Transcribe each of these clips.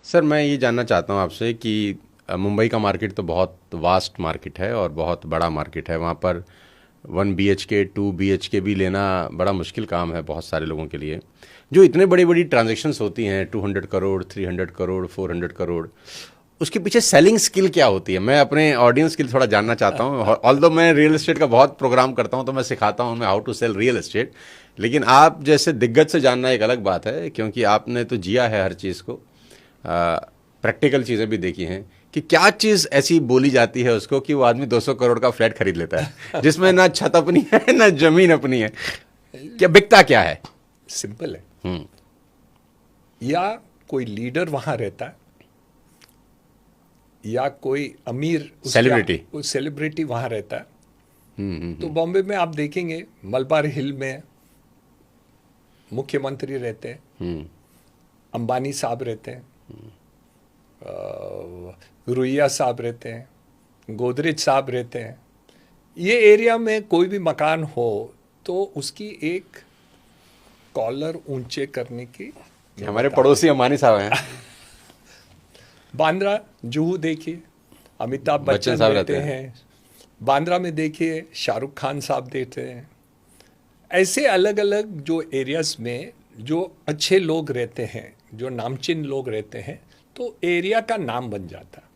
Sir मैं ये जानना चाहता हूँ आपसे कि मुंबई का मार्केट तो बहुत वास्ट मार्केट है और बहुत बड़ा मार्केट है। वहाँ पर 1 BHK 2 BHK भी लेना बड़ा मुश्किल काम है बहुत सारे लोगों के लिए। जो इतने बड़ी बड़ी ट्रांजैक्शंस होती हैं, 200 करोड़, 300 करोड़, 400 करोड़, उसके पीछे सेलिंग स्किल क्या होती है? मैं अपने ऑडियंस के लिए थोड़ा जानना चाहता हूँ। ऑल्दो मैं रियल एस्टेट का बहुत प्रोग्राम करता हूँ, तो मैं सिखाता हूँ उन्हें how to sell real estate. लेकिन आप जैसे दिग्गज से जानना एक अलग बात है, क्योंकि आपने तो जिया है हर चीज़ को, प्रैक्टिकल चीज़ें भी देखी हैं कि क्या चीज़ ऐसी बोली जाती है उसको कि वो आदमी 200 करोड़ का फ्लैट खरीद लेता है जिसमें ना छत अपनी है ना जमीन अपनी है। क्या बिकता क्या है? सिंपल है। या कोई लीडर वहां रहता है, या कोई अमीर सेलिब्रिटी वहां रहता है। तो बॉम्बे में आप देखेंगे मलबार हिल में मुख्यमंत्री रहते हैं, अंबानी साहब रहते हैं, रुइया साहब रहते हैं, गोदरेज साहब रहते हैं। ये एरिया में कोई भी मकान हो तो उसकी एक कॉलर ऊंचे करने की, हमारे पड़ोसी अंबानी साहब हैं। बांद्रा जुहू देखिए, अमिताभ बच्चन साहब रहते हैं। बांद्रा में देखिए शाहरुख खान साहब देते हैं। ऐसे अलग अलग जो एरियाज में जो अच्छे लोग रहते हैं, जो नामचीन लोग रहते हैं, तो एरिया का नाम बन जाता है।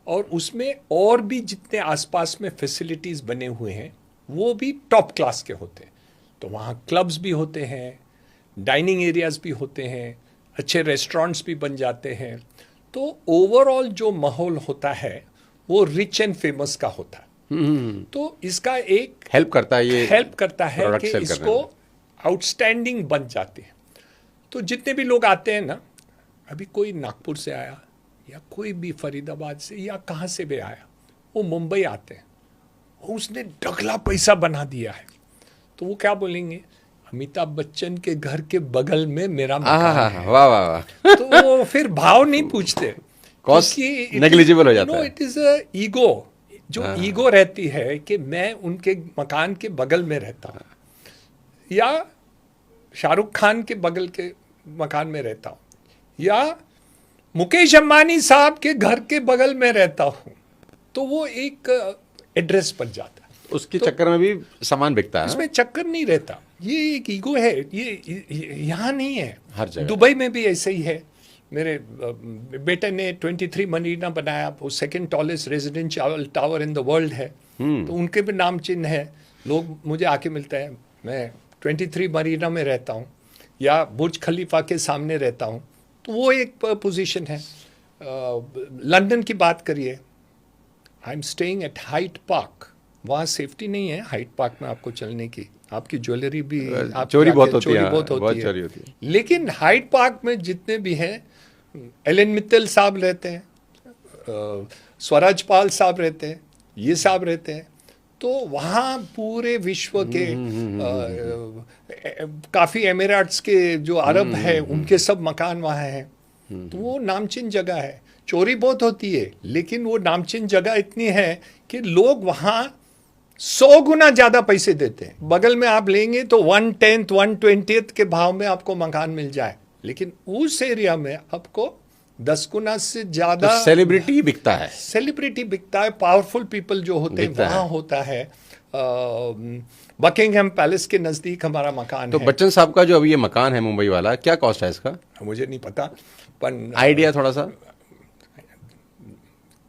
और उसमें और भी जितने आसपास में फैसिलिटीज़ बने हुए हैं वो भी टॉप क्लास के होते हैं। तो वहाँ क्लब्स भी होते हैं, डाइनिंग एरियाज भी होते हैं, अच्छे रेस्टोरेंट्स भी बन जाते हैं। तो ओवरऑल जो माहौल होता है वो रिच एंड फेमस का होता है। तो इसका एक हेल्प करता है, ये हेल्प करता है कि इसको आउटस्टैंडिंग बन जाते हैं। तो जितने भी लोग आते हैं ना, अभी कोई नागपुर से आया या कोई भी फरीदाबाद से या कहाँ से भी आया, वो मुंबई आते हैं, उसने डगला पैसा बना दिया है। तो वो क्या बोलेंगे, अमिताभ बच्चन के घर के बगल में मेरा मकान है। वाह वाह वाह। तो वो फिर भाव नहीं पूछते, कॉस्ट नेग्लिजिबल हो जाता है। इट इज ईगो, जो ईगो रहती है कि मैं उनके मकान के बगल में रहता हूँ, या शाहरुख खान के बगल के मकान में रहता हूँ, या मुकेश अंबानी साहब के घर के बगल में रहता हूँ। तो वो एक एड्रेस बन जाता है। उसके चक्कर में भी सामान बिकता है। इसमें चक्कर नहीं रहता, ये एक ईगो है। ये यहाँ नहीं है, हर जगह। दुबई में भी ऐसे ही है। मेरे बेटे ने 23 मरीना बनाया, वो second tallest residential tower in the world है। तो उनके भी नाम चिन्ह है। लोग मुझे आके मिलते हैं, मैं 23 मरीना में रहता हूँ या बुर्ज खलीफा के सामने रहता हूँ। तो वो एक पोजीशन है। लंदन की बात करिए, I am staying at height park. वहाँ सेफ्टी नहीं है हाइट पार्क में आपको चलने की, आपकी ज्वेलरी भी चोरी बहुत होती है। लेकिन हाइट पार्क में जितने भी हैं, एलन मित्तल साहब रहते हैं, स्वराज पाल साहब रहते हैं, ये साहब रहते हैं। तो वहाँ पूरे विश्व के काफ़ी एमिरेट्स के जो अरब है उनके सब मकान वहाँ हैं। तो वो नामचीन जगह है। चोरी बहुत होती है, लेकिन वो नामचीन जगह इतनी है कि लोग वहाँ 100 गुना ज्यादा पैसे देते हैं। बगल में आप लेंगे तो 1/10 1/20 के भाव में आपको मकान मिल जाए, लेकिन उस एरिया में आपको 10 गुना से ज्यादा तो सेलिब्रिटी बिकता है। सेलिब्रिटी बिकता है, पावरफुल पीपल जो होते हैं वहाँ होता है। बकिंगहैम पैलेस के नजदीक हमारा मकान तो है। बच्चन साहब का जो अभी ये मकान है मुंबई वाला, क्या कॉस्ट है इसका? मुझे नहीं पता, पर आइडिया थोड़ा सा।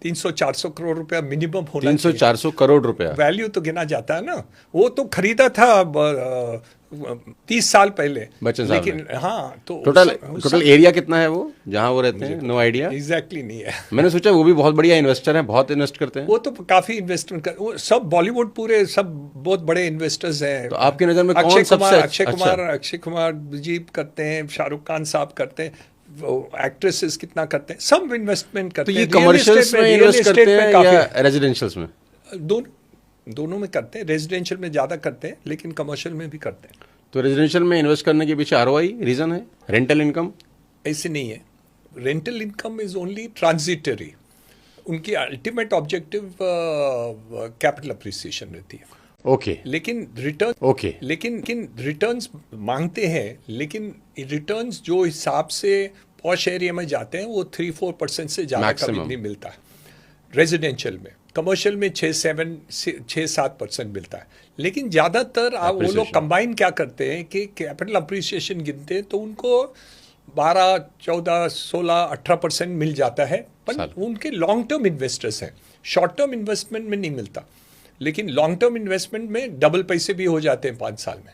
300-400 करोड़ रुपया मिनिमम होना 300-400 करोड़ रुपया वैल्यू तो गिना जाता है ना। वो तो खरीदा था 30 साल पहले बच्चन साहब लेकिन ने। हाँ, तो टोटल एरिया कितना है वो जहाँ वो रहते हैं? नो आइडिया, एग्जैक्टली नहीं है। मैंने सोचा वो भी बहुत बढ़िया इन्वेस्टर हैं, बहुत इन्वेस्ट करते हैं। वो तो काफी इन्वेस्टमेंट कर, वो सब बॉलीवुड पूरे सब बहुत बड़े इन्वेस्टर्स हैं। तो आपकी नजर में कौन सबसे अक्षय कुमार जी करते हैं, शाहरुख खान साहब करते हैं, एक्ट्रेसेस कितना करते हैं, सब इन्वेस्टमेंट करते हैं। तो ये कमर्शियल्स में इन्वेस्ट करते हैं या रेजिडेंशियल्स में? दोनों में करते हैं। रेजिडेंशियल में ज़्यादा करते हैं, लेकिन कमर्शियल में भी करते हैं। तो रेजिडेंशियल में इन्वेस्ट करने के पीछे आरओआई रीजन है, रेंटल इनकम? ऐसे नहीं है, rental income is only transitory. उनकी अल्टीमेट ऑब्जेक्टिव कैपिटल अप्रिसिएशन रहती है। ओके। लेकिन रिटर्न्स मांगते हैं, लेकिन रिटर्न्स जो हिसाब से पॉश एरिया में जाते हैं वो 3-4% से ज़्यादा कभी Maximum. नहीं मिलता है रेजिडेंशियल में। कमर्शियल में 6-7% मिलता है। लेकिन ज़्यादातर वो लोग Appreciation. कंबाइन क्या करते हैं कि कैपिटल अप्रिसिएशन गिनते हैं तो उनको 12, 14, 16, 18% मिल जाता है, पर साल। उनके लॉन्ग टर्म इन्वेस्टर्स हैं। शॉर्ट टर्म इन्वेस्टमेंट में नहीं मिलता, लेकिन लॉन्ग टर्म इन्वेस्टमेंट में डबल पैसे भी हो जाते हैं 5 साल में।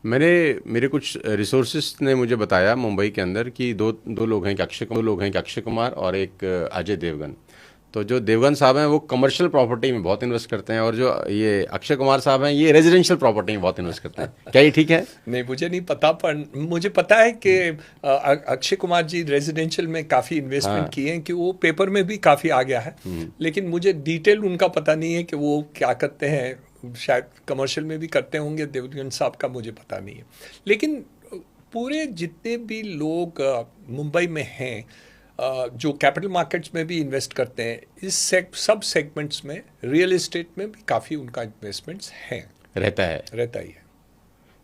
मेरे कुछ रिसोर्सेज ने मुझे बताया मुंबई के अंदर कि दो लोग हैं कि अक्षय कुमार और एक अजय देवगन। तो जो देवगन साहब हैं वो कमर्शियल प्रॉपर्टी में बहुत इन्वेस्ट करते हैं और जो ये अक्षय कुमार साहब हैं ये रेजिडेंशियल प्रॉपर्टी में बहुत इन्वेस्ट करते हैं। क्या ये ठीक है? नहीं, मुझे नहीं पता, पर मुझे पता है कि अक्षय कुमार जी रेजिडेंशियल में काफ़ी इन्वेस्टमेंट किए हैं, कि वो पेपर में भी काफ़ी आ गया है। लेकिन मुझे डिटेल उनका पता नहीं है कि वो क्या करते हैं। शायद कमर्शियल में भी करते होंगे देवगन साहब का, मुझे पता नहीं है। लेकिन पूरे जितने भी लोग मुंबई में हैं जो कैपिटल मार्केट्स में भी इन्वेस्ट करते हैं, इस सब सेगमेंट्स में, रियल एस्टेट में भी काफ़ी उनका इन्वेस्टमेंट्स हैं, रहता है। रहता ही है।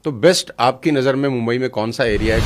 तो बेस्ट आपकी नज़र में मुंबई में कौन सा एरिया है